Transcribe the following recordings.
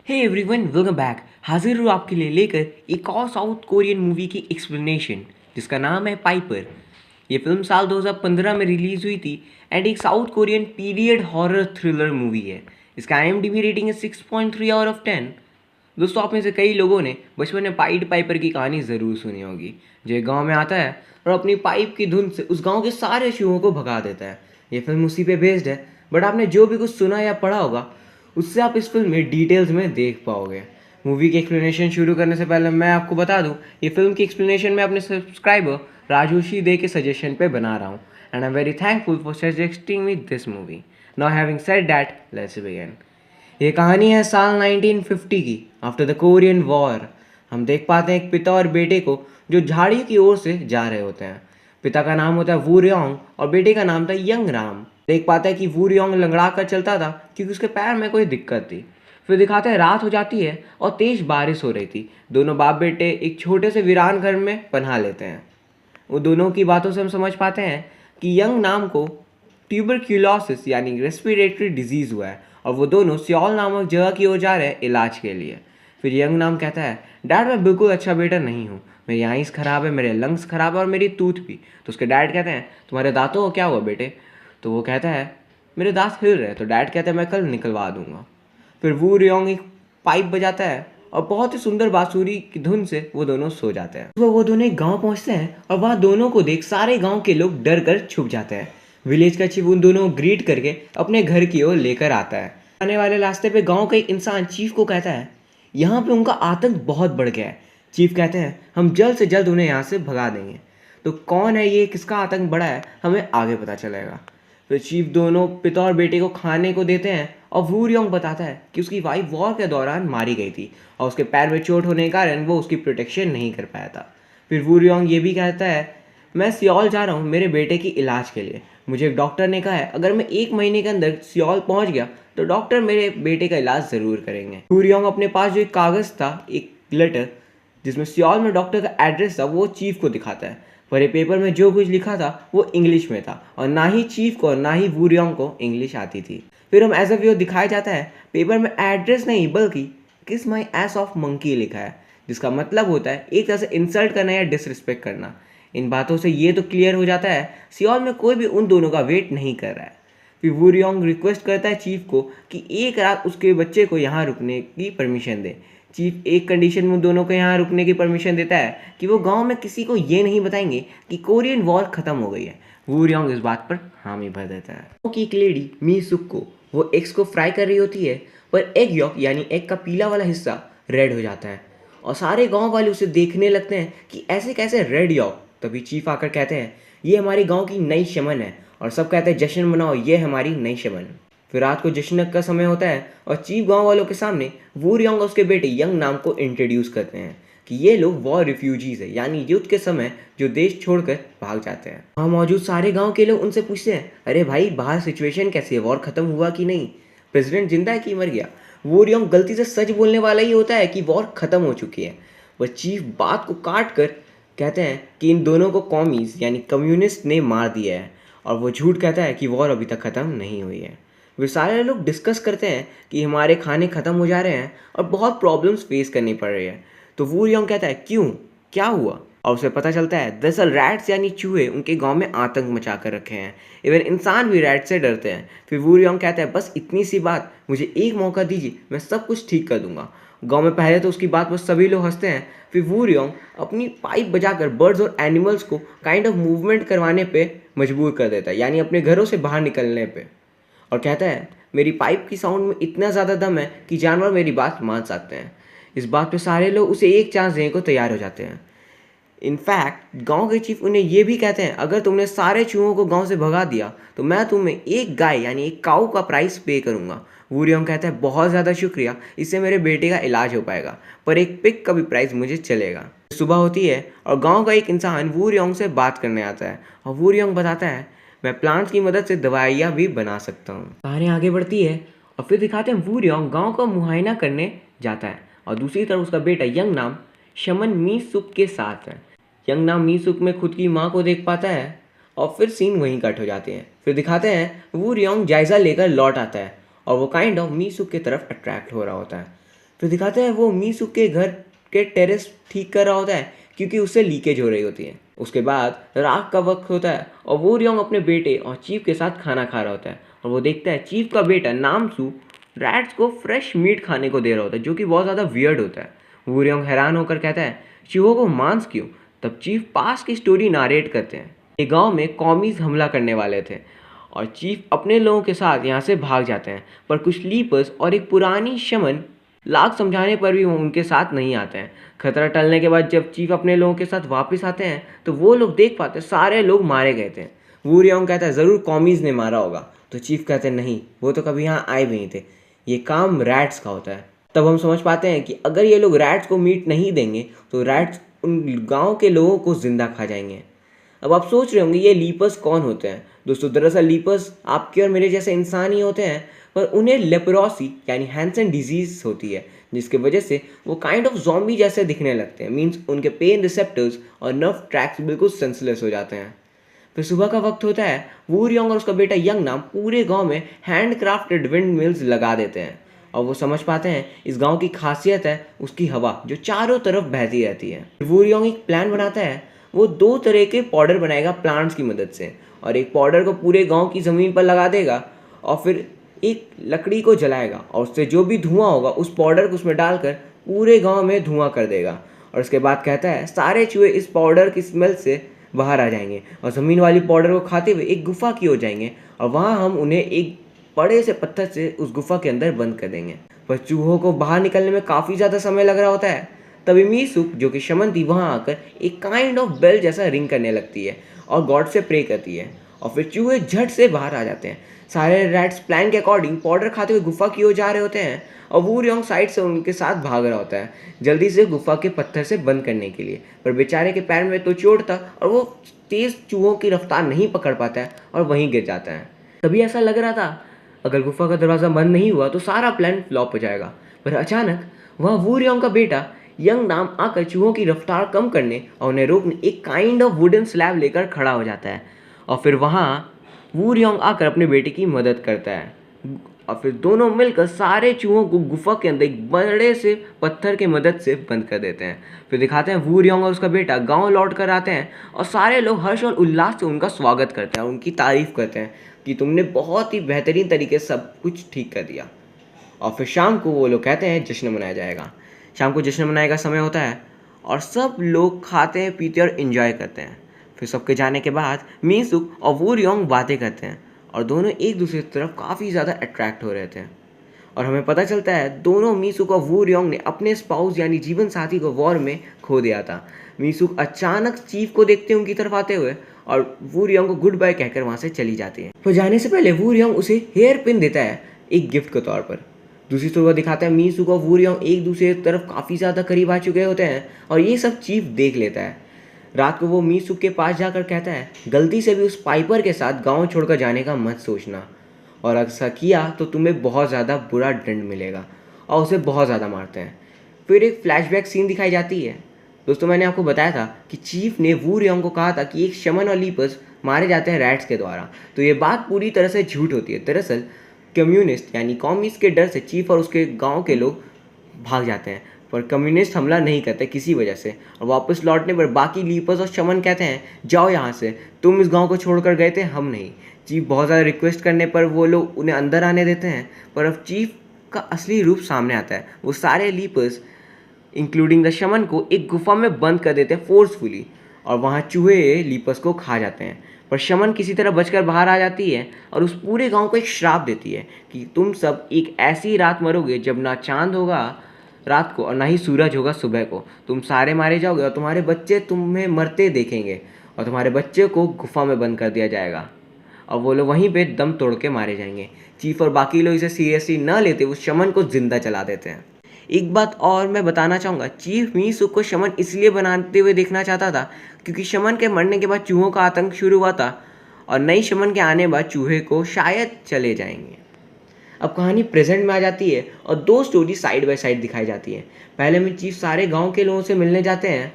Hey everyone, welcome back. हाजिर हूँ आपके लिए लेकर एक और साउथ कोरियन मूवी की एक्सप्लेनेशन जिसका नाम है पाइपर। ये फिल्म साल 2015 में रिलीज़ हुई थी एंड एक south Korean period horror thriller movie है। इसका IMDb रेटिंग है 6.3 आउट ऑफ 10। दोस्तों, आप में से कई लोगों ने बचपन में पाइड पाइपर की कहानी ज़रूर सुनी होगी, जो एक गाँव में आता है और अपनी पाइप की धुन से उस गाँव के सारे चूहों को भगा देता है। ये फिल्म उसी पे बेस्ड है, बट आपने जो भी कुछ सुना या पढ़ा होगा उससे आप इस फिल्म में डिटेल्स में देख पाओगे। मूवी की एक्सप्लेनेशन शुरू करने से पहले मैं आपको बता दूं, ये फिल्म की एक्सप्लेनेशन मैं अपने सब्सक्राइबर राजोशी दे के सजेशन पे बना रहा हूँ and I am very thankful for suggesting me this movie. Now having said that, let's begin. ये कहानी है साल 1950 की, आफ्टर द कोरियन वॉर। हम देख पाते हैं एक पिता और बेटे को जो झाड़ी की ओर से जा रहे होते हैं। पिता का नाम होता है वू रयोंग और बेटे का नाम था यंग राम। देख पाते हैं कि वू रयोंग लंगड़ा कर चलता था क्योंकि उसके पैर में कोई दिक्कत थी। फिर दिखाते हैं रात हो जाती है और तेज बारिश हो रही थी। दोनों बाप बेटे एक छोटे से वीरान घर में पनाह लेते हैं। उन दोनों की बातों से हम समझ पाते हैं कि यंग नाम को ट्यूबरक्यूलोसिस यानी रेस्पिरेटरी डिजीज़ हुआ है और वो दोनों सियोल नामक जगह की ओर जा रहे हैं इलाज के लिए। फिर यंग नाम कहता है, डैड मैं बिल्कुल अच्छा बेटा नहीं हूँ, मेरी आइज़ ख़राब है, मेरे लंग्स ख़राब है और मेरी टूथ भी। तो उसके डैड कहते हैं, तुम्हारे दांतों को क्या हुआ बेटे? तो वो कहता है, मेरे दांत हिल रहे हैं। तो डैड कहते हैं, मैं कल निकलवा दूंगा। फिर वू रियोंग एक पाइप बजाता है और बहुत ही सुंदर बांसुरी की धुन से वो दोनों सो जाते हैं। वो दोनों एक गांव पहुंचते हैं और वहाँ दोनों को देख सारे गांव के लोग डर कर छुप जाते हैं। विलेज का चीफ उन दोनों को ग्रीट करके अपने घर की ओर लेकर आता है। आने वाले रास्ते पे गांव का एक इंसान चीफ को कहता है, यहाँ पे उनका आतंक बहुत बढ़ गया है। चीफ कहते हैं, हम जल्द से जल्द उन्हें यहाँ से भगा देंगे। तो कौन है ये, किसका आतंक बढ़ा है, हमें आगे पता चलेगा। फिर चीफ दोनों पिता और बेटे को खाने को देते हैं और वू रियोंग बताता है कि उसकी वाइफ वॉर के दौरान मारी गई थी और उसके पैर में चोट होने के कारण वो उसकी प्रोटेक्शन नहीं कर पाया था। फिर वू रियोंग ये भी कहता है, मैं सियोल जा रहा हूँ मेरे बेटे की इलाज के लिए। मुझे एक डॉक्टर ने कहा है अगर मैं 1 महीने के अंदर सियोल पहुँच गया तो डॉक्टर मेरे बेटे का इलाज ज़रूर करेंगे। वू रियोंग अपने पास जो एक कागज़ था, एक लेटर जिसमें सियोल में डॉक्टर का एड्रेस था, वो चीफ को दिखाता है। पर ये पेपर में जो कुछ लिखा था वो इंग्लिश में था और ना ही चीफ को और ना ही वू रियोंग को इंग्लिश आती थी। फिर हम एज अ व्यू दिखाया जाता है पेपर में एड्रेस नहीं बल्कि किस माई एस ऑफ मंकी लिखा है, जिसका मतलब होता है एक तरह से इंसल्ट करना या डिसरिस्पेक्ट करना। इन बातों से ये तो क्लियर हो जाता है सियोल में कोई भी उन दोनों का वेट नहीं कर रहा है। फिर वू रियोंग रिक्वेस्ट करता है चीफ को कि एक रात उसके बच्चे को यहाँ रुकने की परमिशन दे। चीफ एक कंडीशन में दोनों को यहाँ रुकने की परमिशन देता है कि वो गांव में किसी को ये नहीं बताएंगे कि कोरियन वॉर खत्म हो गई है। वू रियोंग इस बात पर हामी भर देता है कि एक लेडी मी सुक को वो एग्स को फ्राई कर रही होती है, पर एग यॉक यानी एग का पीला वाला हिस्सा रेड हो जाता है और सारे गांव वाले उसे देखने लगते हैं कि ऐसे कैसे रेड यॉक। तभी चीफ आकर कहते हैं, ये हमारे गाँव की नई शमन है और सब कहते हैं जश्न मनाओ, ये हमारी नई शमन। फिर रात को जश्न का समय होता है और चीफ गांव वालों के सामने वू रियोंग और उसके बेटे यंग नाम को इंट्रोड्यूस करते हैं कि ये लोग वॉर रिफ्यूजीज है, यानी युद्ध के समय जो देश छोड़कर भाग जाते हैं। वहाँ मौजूद सारे गांव के लोग उनसे पूछते हैं, अरे भाई बाहर सिचुएशन कैसी है, वॉर खत्म हुआ कि नहीं, प्रेसिडेंट जिंदा है कि मर गया? वू रियोंग गलती से सच बोलने वाला ही होता है कि वॉर खत्म हो चुकी है। वह चीफ बात को काट कर कहते हैं कि इन दोनों को कॉमीज यानी कम्युनिस्ट ने मार दिया है और वो झूठ कहता है कि वॉर अभी तक ख़त्म नहीं हुई है। वे सारे लोग डिस्कस करते हैं कि हमारे खाने ख़त्म हो जा रहे हैं और बहुत प्रॉब्लम्स फेस करनी पड़ रही है। तो वू रियोंग कहता है, क्यों, क्या हुआ? और उसे पता चलता है दरअसल रैट्स यानी चूहे उनके गांव में आतंक मचा कर रखे हैं। इवन इंसान भी रैट से डरते हैं। फिर वू रियोंग कहता है, बस इतनी सी बात, मुझे एक मौका दीजिए, मैं सब कुछ ठीक कर दूंगा। गांव में पहले तो उसकी बात पर सभी लोग हंसते हैं। फिर वू रियोंग अपनी पाइप बजाकर बर्ड्स और एनिमल्स को काइंड ऑफ मूवमेंट करवाने पे मजबूर कर देता है, यानी अपने घरों से बाहर निकलने पे, और कहता है मेरी पाइप की साउंड में इतना ज़्यादा दम है कि जानवर मेरी बात मान सकते हैं। इस बात पे सारे लोग उसे एक चांस देने को तैयार हो जाते हैं। इनफैक्ट गांव के चीफ उन्हें ये भी कहते हैं, अगर तुमने सारे चूहों को गांव से भगा दिया तो मैं तुम्हें एक गाय यानी एक काऊ का प्राइस पे करूंगा। वू रियोंग कहता है, बहुत ज़्यादा शुक्रिया, इससे मेरे बेटे का इलाज हो पाएगा, पर एक पिग का भी प्राइस मुझे चलेगा। सुबह होती है और गांव का एक इंसान वू रियोंग से बात करने आता है और वू रियोंग बताता है, मैं प्लांट्स की मदद से दवाइयाँ भी बना सकता हूँ। कहानी आगे बढ़ती है और फिर दिखाते हैं वू रियोंग गाँव का मुआयना करने जाता है और दूसरी तरफ उसका बेटा यंग नाम शमन मी सुक के साथ है। यंग नाम मी सुक में खुद की माँ को देख पाता है और फिर सीन वहीं कट हो जाते हैं। फिर दिखाते हैं वू रियोंग जायज़ा लेकर लौट आता है और वो काइंड ऑफ मी सुक की तरफ अट्रैक्ट हो रहा होता है। फिर दिखाते हैं वो मीसुक के घर के टेरेस ठीक कर रहा होता है क्योंकि उससे लीकेज हो रही होती है। उसके बाद रात का वक्त होता है और वो रियोंग अपने बेटे और चीफ के साथ खाना खा रहा होता है और वो देखता है चीफ का बेटा नामसू रैट्स को फ्रेश मीट खाने को दे रहा होता है, जो कि बहुत ज़्यादा वियर्ड होता है। वो रियोंग हैरान होकर कहता है चूहों को मांस क्यों? तब चीफ पास की स्टोरी नारेट करते हैं। ये गांव में कॉमीज हमला करने वाले थे और चीफ अपने लोगों के साथ यहाँ से भाग जाते हैं, पर कुछ लीपर्स और एक पुरानी शमन लाख समझाने पर भी वो उनके साथ नहीं आते हैं। खतरा टलने के बाद जब चीफ अपने लोगों के साथ वापस आते हैं तो वो लोग देख पाते हैं सारे लोग मारे गए थे। वू रियोंग कहता है ज़रूर कॉमीज ने मारा होगा, तो चीफ कहते हैं नहीं, वो तो कभी यहाँ आए भी नहीं थे, ये काम रैट्स का होता है। तब हम समझ पाते हैं कि अगर ये लोग रैट्स को मीट नहीं देंगे तो रैट्स उन गांव के लोगों को जिंदा खा जाएंगे। अब आप सोच रहे होंगे ये लीपर्स कौन होते हैं? दोस्तों दरअसल लीपर्स आपके और मेरे जैसे इंसान ही होते हैं, पर उन्हें लेप्रोसी यानी हैंसन डिजीज होती है, जिसकी वजह से वो काइंड ऑफ ज़ॉम्बी जैसे दिखने लगते हैं। मीन्स उनके पेन रिसेप्टर्स और नर्व ट्रैक्स बिल्कुल सेंसलेस हो जाते हैं। फिर सुबह का वक्त होता है। वू रियोंग और उसका बेटा यंग नाम पूरे गांव में हैंड क्राफ्टेड विंड मिल्स लगा देते हैं और वो समझ पाते हैं इस गांव की खासियत है उसकी हवा जो चारों तरफ बहती रहती है। वू रियोंग एक प्लान बनाता है। वो 2 तरह के पाउडर बनाएगा प्लांट्स की मदद से, और एक पाउडर को पूरे गांव की ज़मीन पर लगा देगा और फिर एक लकड़ी को जलाएगा और उससे जो भी धुआं होगा उस पाउडर को उसमें डालकर पूरे गांव में धुआं कर देगा। और उसके बाद कहता है सारे चूहे इस पाउडर की स्मेल से बाहर आ जाएंगे और ज़मीन वाली पाउडर को खाते हुए एक गुफा की ओर जाएंगे और वहाँ हम उन्हें एक बड़े से पत्थर से उस गुफा के अंदर बंद कर देंगे। पर चूहों को बाहर निकलने में काफ़ी ज़्यादा समय लग रहा होता है। तभी मीसुक जो कि शमन थी वहाँ आकर एक काइंड ऑफ बेल जैसा रिंग करने लगती है और गॉड से प्रे करती है और फिर चूहे झट से बाहर आ जाते हैं। सारे रैट्स प्लान के अकॉर्डिंग पाउडर खाते हुए गुफा की ओर जा रहे होते हैं और वू रियोंग साइड से उनके साथ भाग रहा होता है जल्दी से गुफा के पत्थर से बंद करने के लिए। पर बेचारे के पैर में तो चोट था और वो तेज चूहों की रफ्तार नहीं पकड़ पाता है और वहीं गिर जाता है। तभी ऐसा लग रहा था अगर गुफा का दरवाज़ा बंद नहीं हुआ तो सारा प्लान फ्लॉप हो जाएगा। पर अचानक वह वू रियोंग का बेटा यंग नाम आकर चूहों की रफ्तार कम करने और उन्हें रोकने एक काइंड ऑफ वुडन स्लैब लेकर खड़ा हो जाता है और फिर वहाँ वू रियोंग आकर अपने बेटे की मदद करता है और फिर दोनों मिलकर सारे चूहों को गुफा के अंदर एक बड़े से पत्थर की मदद से बंद कर देते हैं। फिर दिखाते हैं वू रियोंग और उसका बेटा गांव लौट कर आते हैं और सारे लोग हर्ष और उल्लास से उनका स्वागत करते हैं और उनकी तारीफ करते हैं कि तुमने बहुत ही बेहतरीन तरीके से सब कुछ ठीक कर दिया। और फिर शाम को वो लोग कहते हैं जश्न मनाया जाएगा। शाम को जश्न मनाने का समय होता है और सब लोग खाते हैं पीते और इन्जॉय करते हैं। फिर सबके जाने के बाद मीसुक और वू रियोंग बातें करते हैं और दोनों एक दूसरे की तरफ काफ़ी ज़्यादा अट्रैक्ट हो रहे थे और हमें पता चलता है दोनों मीसुक और वू रियोंग ने अपने स्पाउस यानी जीवन साथी को वॉर में खो दिया था। मीसुक अचानक चीफ को देखते उनकी तरफ आते हुए और वू रियोंग को गुड बाय कहकर वहाँ से चली जाती है। तो जाने से पहले वू रियोंग उसे हेयर पिन देता है एक गिफ्ट के तौर पर। दूसरी तरफ दिखाता है मीसुक और वू रियोंग एक दूसरे की तरफ काफ़ी ज़्यादा करीब आ चुके होते हैं और ये सब चीफ देख लेता है। रात को वो मीसुक के पास जाकर कहता है गलती से भी उस पाइपर के साथ गांव छोड़कर जाने का मत सोचना, और अगर ऐसा किया तो तुम्हें बहुत ज़्यादा बुरा दंड मिलेगा, और उसे बहुत ज़्यादा मारते हैं। फिर एक फ्लैशबैक सीन दिखाई जाती है। दोस्तों मैंने आपको बताया था कि चीफ ने वू रियोंग को कहा था कि एक शमन और लीपर्स मारे जाते हैं रैट्स के द्वारा, तो ये बात पूरी तरह से झूठ होती है। दरअसल कम्युनिस्ट यानी कॉमीज के डर से चीफ और उसके गाँव के लोग भाग जाते हैं, पर कम्युनिस्ट हमला नहीं करते किसी वजह से, और वापस लौटने पर बाकी लीपर्स और शमन कहते हैं जाओ यहाँ से, तुम इस गांव को छोड़कर गए थे, हम नहीं। चीफ बहुत ज़्यादा रिक्वेस्ट करने पर वो लोग उन्हें अंदर आने देते हैं, पर अब चीफ का असली रूप सामने आता है। वो सारे लीपर्स इंक्लूडिंग द शमन को एक गुफा में बंद कर देते हैं फोर्सफुली और वहाँ चूहे लीपर्स को खा जाते हैं। पर शमन किसी तरह बचकर बाहर आ जाती है और उस पूरे गाँव को एक श्राप देती है कि तुम सब एक ऐसी रात मरोगे जब ना चांद होगा रात को और ना ही सूरज होगा सुबह को। तुम सारे मारे जाओगे और तुम्हारे बच्चे तुम्हें मरते देखेंगे और तुम्हारे बच्चे को गुफा में बंद कर दिया जाएगा और वो लोग वहीं पे दम तोड़ के मारे जाएंगे। चीफ और बाकी लोग इसे सीरियसली न लेते उस शमन को जिंदा चला देते हैं। एक बात और मैं बताना चाहूँगा, चीफ मीसुक को शमन इसलिए बनाते हुए देखना चाहता था क्योंकि शमन के मरने के बाद चूहों का आतंक शुरू हुआ था और नई शमन के आने बाद चूहे को शायद चले जाएंगे। अब कहानी प्रेजेंट में आ जाती है और 2 स्टोरी साइड बाय साइड दिखाई जाती है। पहले में चीफ सारे गांव के लोगों से मिलने जाते हैं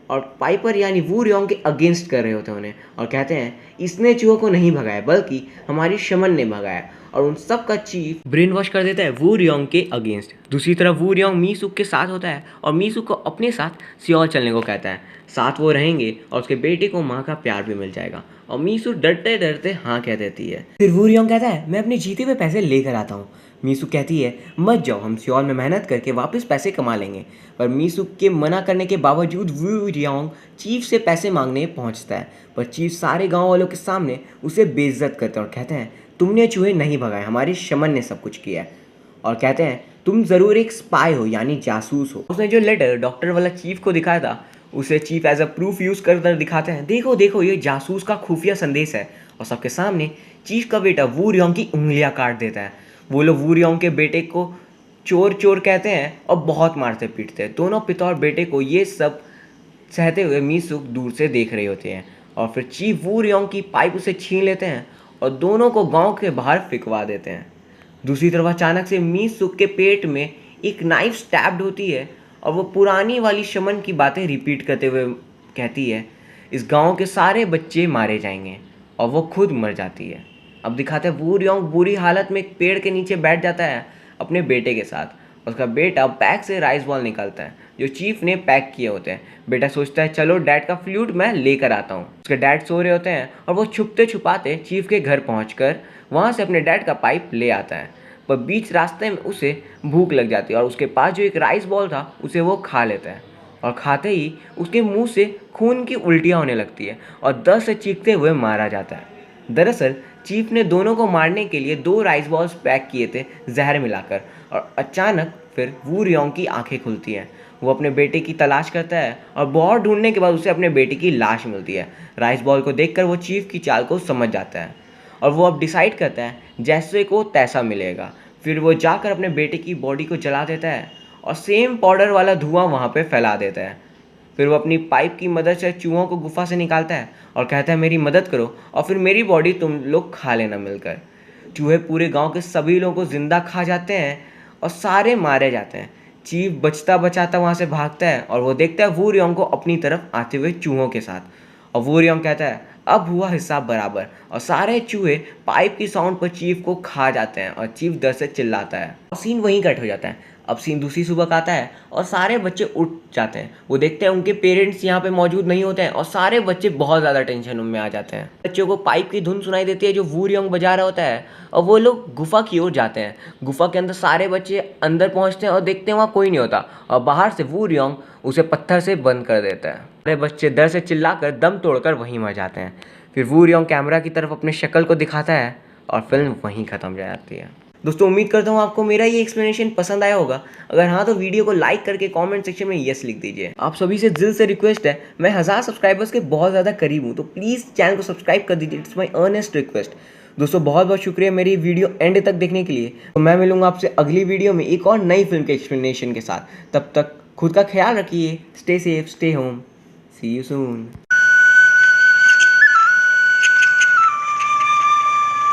और पाइपर यानी वू रियोंग के अगेंस्ट कर रहे होते हैं उन्हें और कहते हैं इसने चूहों को नहीं भगाया बल्कि हमारी शमन ने भगाया, और उन सब का चीफ ब्रेन वॉश कर देता है वू रियोंग के अगेंस्ट। दूसरी तरफ वू रियोंग मी सुक के साथ होता है और मी सुक को अपने साथ सियोल चलने को कहता है। साथ वो रहेंगे और उसके बेटे को माँ का प्यार भी मिल जाएगा और मी सुक डरते डरते हाँ कह देती है। फिर वू रियोंग कहता है मैं अपने जीते हुए पैसे लेकर आता हूँ। मीसुक कहती है मत जाओ, हम सियोल में मेहनत करके वापस पैसे कमा लेंगे। पर मीसुक के मना करने के बावजूद वू रियोंग चीफ से पैसे मांगने पहुंचता है, पर चीफ सारे गांव वालों के सामने उसे बेइज्जत करते हैं और कहते हैं तुमने चूहे नहीं भगाए, हमारी शमन ने सब कुछ किया है। और कहते हैं तुम ज़रूर एक स्पाई हो यानी जासूस हो। उसने जो लेटर डॉक्टर वाला चीफ को दिखाया था उसे chief as a proof use कर दिखाते हैं, देखो देखो ये जासूस का खुफिया संदेश है। और सबके सामने चीफ का बेटा वू रियोंग की उंगलियां काट देता है। वो लोग वू रियोंग के बेटे को चोर चोर कहते हैं और बहुत मारते पीटते हैं। दोनों पिता और बेटे को ये सब सहते हुए मीसुक दूर से देख रहे होते हैं और फिर चीफ वू रियोंग की पाइप उसे छीन लेते हैं और दोनों को गांव के बाहर फिकवा देते हैं। दूसरी तरफ अचानक से मीसुक के पेट में एक नाइफ स्टैब्ड होती है और वो पुरानी वाली शमन की बातें रिपीट करते हुए कहती है इस गांव के सारे बच्चे मारे जाएंगे, और वो खुद मर जाती है। अब दिखाते हैं वू रियोंग बुरी हालत में एक पेड़ के नीचे बैठ जाता है अपने बेटे के साथ। उसका बेटा बैग से राइस बॉल निकालता है जो चीफ ने पैक किए होते हैं। बेटा सोचता है चलो डैड का फ्लूट मैं लेकर आता हूँ। उसके डैड सो रहे होते हैं और वो छुपते छुपाते चीफ के घर पहुँचकर वहाँ से अपने डैड का पाइप ले आता है। पर बीच रास्ते में उसे भूख लग जाती है और उसके पास जो एक राइस बॉल था उसे वो खा लेता है और खाते ही उसके मुंह से खून की उल्टियाँ होने लगती है और दर्द से चीखते हुए मारा जाता है। दरअसल चीफ ने दोनों को मारने के लिए 2 राइस बॉल्स पैक किए थे जहर मिलाकर, और अचानक फिर वू रियोंग की आंखें खुलती हैं। वो अपने बेटे की तलाश करता है और बहुत ढूंढने के बाद उसे अपने बेटे की लाश मिलती है। राइस बॉल को देखकर वो चीफ की चाल को समझ जाता है और वो अब डिसाइड करता है जैसे को तैसा मिलेगा। फिर वो जाकर अपने बेटे की बॉडी को जला देता है और सेम पाउडर वाला धुआं वहाँ पे फैला देता है। फिर वो अपनी पाइप की मदद से चूहों को गुफा से निकालता है और कहता है मेरी मदद करो और फिर मेरी बॉडी तुम लोग खा लेना मिलकर। चूहे पूरे गांव के सभी लोगों को जिंदा खा जाते हैं और सारे मारे जाते हैं। चीफ बचता बचाता वहाँ से भागता है और वो देखता है वू रियोंग को अपनी तरफ आते हुए चूहों के साथ। और वू रियोंग कहता है अब हुआ हिसाब बराबर, और सारे चूहे पाइप की साउंड पर चीफ को खा जाते हैं और चीफ डर से चिल्लाता है और सीन वहीं कट हो जाता है। अब सीन दूसरी सुबह का आता है और सारे बच्चे उठ जाते हैं। वो देखते हैं उनके पेरेंट्स यहाँ पे मौजूद नहीं होते हैं और सारे बच्चे बहुत ज़्यादा टेंशन में आ जाते हैं। बच्चों को पाइप की धुन सुनाई देती है जो वू रियोंग बजा रहा होता है और वो लोग गुफा की ओर जाते हैं। गुफा के अंदर सारे बच्चे अंदर पहुँचते हैं और देखते हैं वहाँ कोई नहीं होता और बाहर से वू रियोंग उसे पत्थर से बंद कर देता है। सारे बच्चे डर से चिल्लाकर दम तोड़कर वहीं मर जाते हैं। फिर वू रियोंग कैमरा की तरफ अपने शक्ल को दिखाता है और फिल्म वहीं ख़त्म हो जाती है। दोस्तों उम्मीद करता हूँ आपको मेरा ये एक्सप्लेनेशन पसंद आया होगा। अगर हाँ तो वीडियो को लाइक करके कमेंट सेक्शन में यस लिख दीजिए। आप सभी से दिल से रिक्वेस्ट है, मैं 1000 सब्सक्राइबर्स के बहुत ज़्यादा करीब हूँ, तो प्लीज़ चैनल को सब्सक्राइब कर दीजिए। It's my earnest request. दोस्तों बहुत बहुत शुक्रिया मेरी वीडियो एंड तक देखने के लिए। तो मैं मिलूंगा आपसे अगली वीडियो में एक और नई फिल्म के एक्सप्लेनेशन के साथ। तब तक खुद का ख्याल रखिए, stay safe, stay home, see you soon.